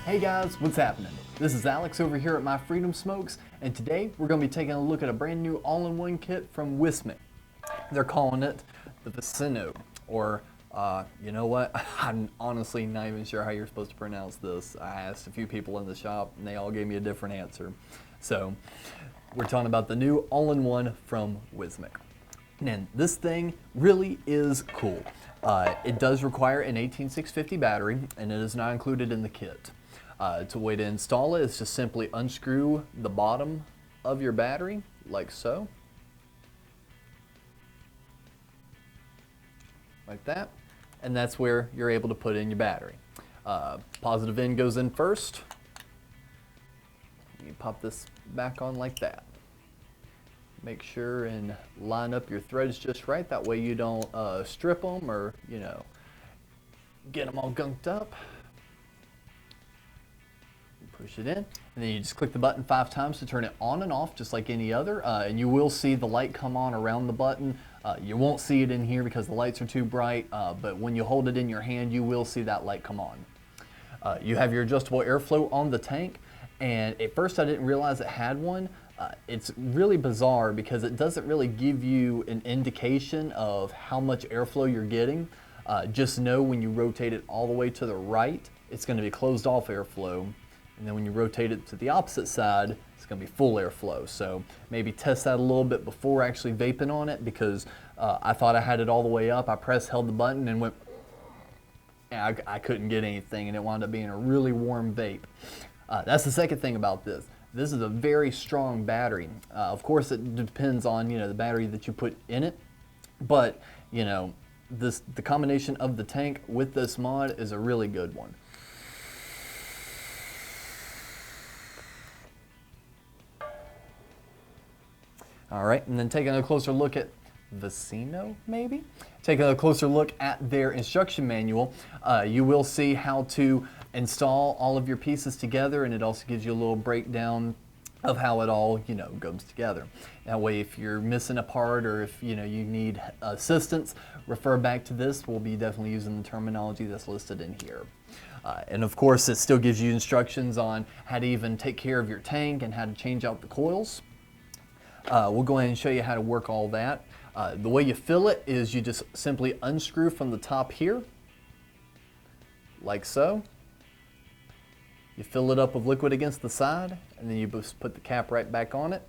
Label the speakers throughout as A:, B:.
A: Hey guys, what's happening? This is Alex over here at My Freedom Smokes, and today we're going to be taking a look at a brand new all-in-one kit from Wismec. They're calling it the VICINO, or you know what? I'm honestly not even sure how you're supposed to pronounce this. I asked a few people in the shop and they all gave me a different answer. So we're talking about the new all-in-one from Wismec. And this thing really is cool. It does require an 18650 battery and it is not included in the kit. The way to install it is just simply unscrew the bottom of your battery like so. Like that. And that's where you're able to put in your battery. Positive end goes in first. You pop this back on like that. Make sure and line up your threads just right. That way you don't strip them or, you know, get them all gunked up. Push it in, and then you just click the button 5 times to turn it on and off just like any other, and you will see the light come on around the button. You won't see it in here because the lights are too bright, but when you hold it in your hand you will see that light come on. You have your adjustable airflow on the tank, and at first I didn't realize it had one. It's really bizarre because it doesn't really give you an indication of how much airflow you're getting. Just know when you rotate it all the way to the right, it's going to be closed off airflow. And then when you rotate it to the opposite side, it's going to be full airflow. So maybe test that a little bit before actually vaping on it, because I thought I had it all the way up. I held the button and went, and I couldn't get anything, and it wound up being a really warm vape. That's the second thing about this. This is a very strong battery. Of course, it depends on the battery that you put in it, but the combination of the tank with this mod is a really good one. All right, and then taking a closer look at VICINO, maybe? Taking a closer look at their instruction manual, you will see how to install all of your pieces together, and it also gives you a little breakdown of how it all, goes together. That way, if you're missing a part or if, you need assistance, refer back to this. We'll be definitely using the terminology that's listed in here. And of course, it still gives you instructions on how to even take care of your tank and how to change out the coils. We'll go ahead and show you how to work all that. The way you fill it is you just simply unscrew from the top here, like so. You fill it up with liquid against the side, and then you just put the cap right back on it.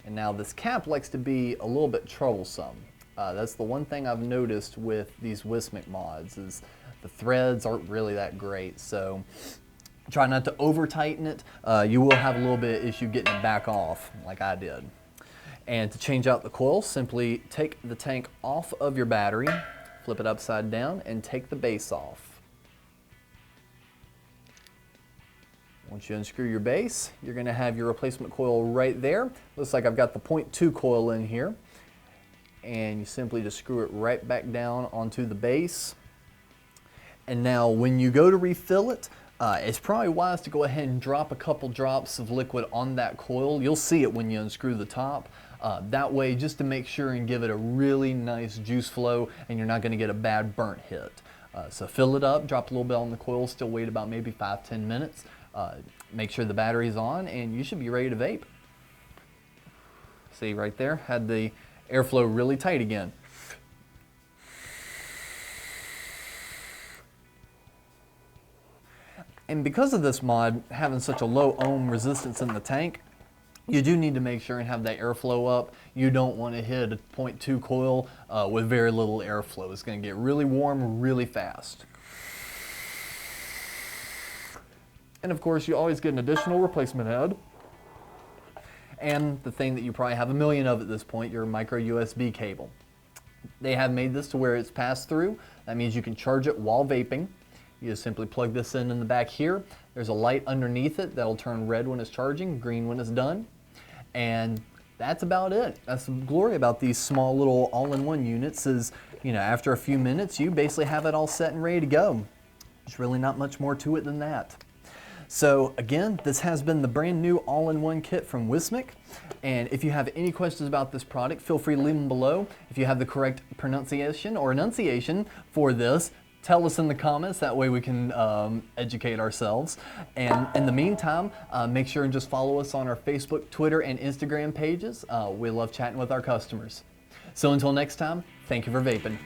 A: And now this cap likes to be a little bit troublesome. That's the one thing I've noticed with these Wismec mods, is the threads aren't really that great. So try not to over tighten it. You will have a little bit of issue getting it back off, like I did. And to change out the coil, simply take the tank off of your battery, flip it upside down, and take the base off. Once you unscrew your base, you're going to have your replacement coil right there. Looks like I've got the 0.2 coil in here. And you simply just screw it right back down onto the base. And now when you go to refill it, it's probably wise to go ahead and drop a couple drops of liquid on that coil. You'll see it when you unscrew the top. That way, just to make sure and give it a really nice juice flow, and you're not going to get a bad burnt hit. So fill it up, drop a little bit on the coil, still wait about maybe 5-10 minutes. Make sure the battery's on, and you should be ready to vape. See right there, had the airflow really tight again. And because of this mod having such a low ohm resistance in the tank, you do need to make sure and have that airflow up. You don't want to hit a 0.2 coil with very little airflow. It's going to get really warm really fast. And of course, you always get an additional replacement head. And the thing that you probably have a million of at this point, your micro USB cable. They have made this to where it's passed through. That means you can charge it while vaping. You just simply plug this in the back here. There's a light underneath it that'll turn red when it's charging, green when it's done. And that's about it. That's the glory about these small little all-in-one units is, after a few minutes, you basically have it all set and ready to go. There's really not much more to it than that. So again, this has been the brand new all-in-one kit from Wismec. And if you have any questions about this product, feel free to leave them below. If you have the correct pronunciation or enunciation for this, tell us in the comments. That way we can educate ourselves. And in the meantime, make sure and just follow us on our Facebook, Twitter, and Instagram pages. We love chatting with our customers. So until next time, thank you for vaping.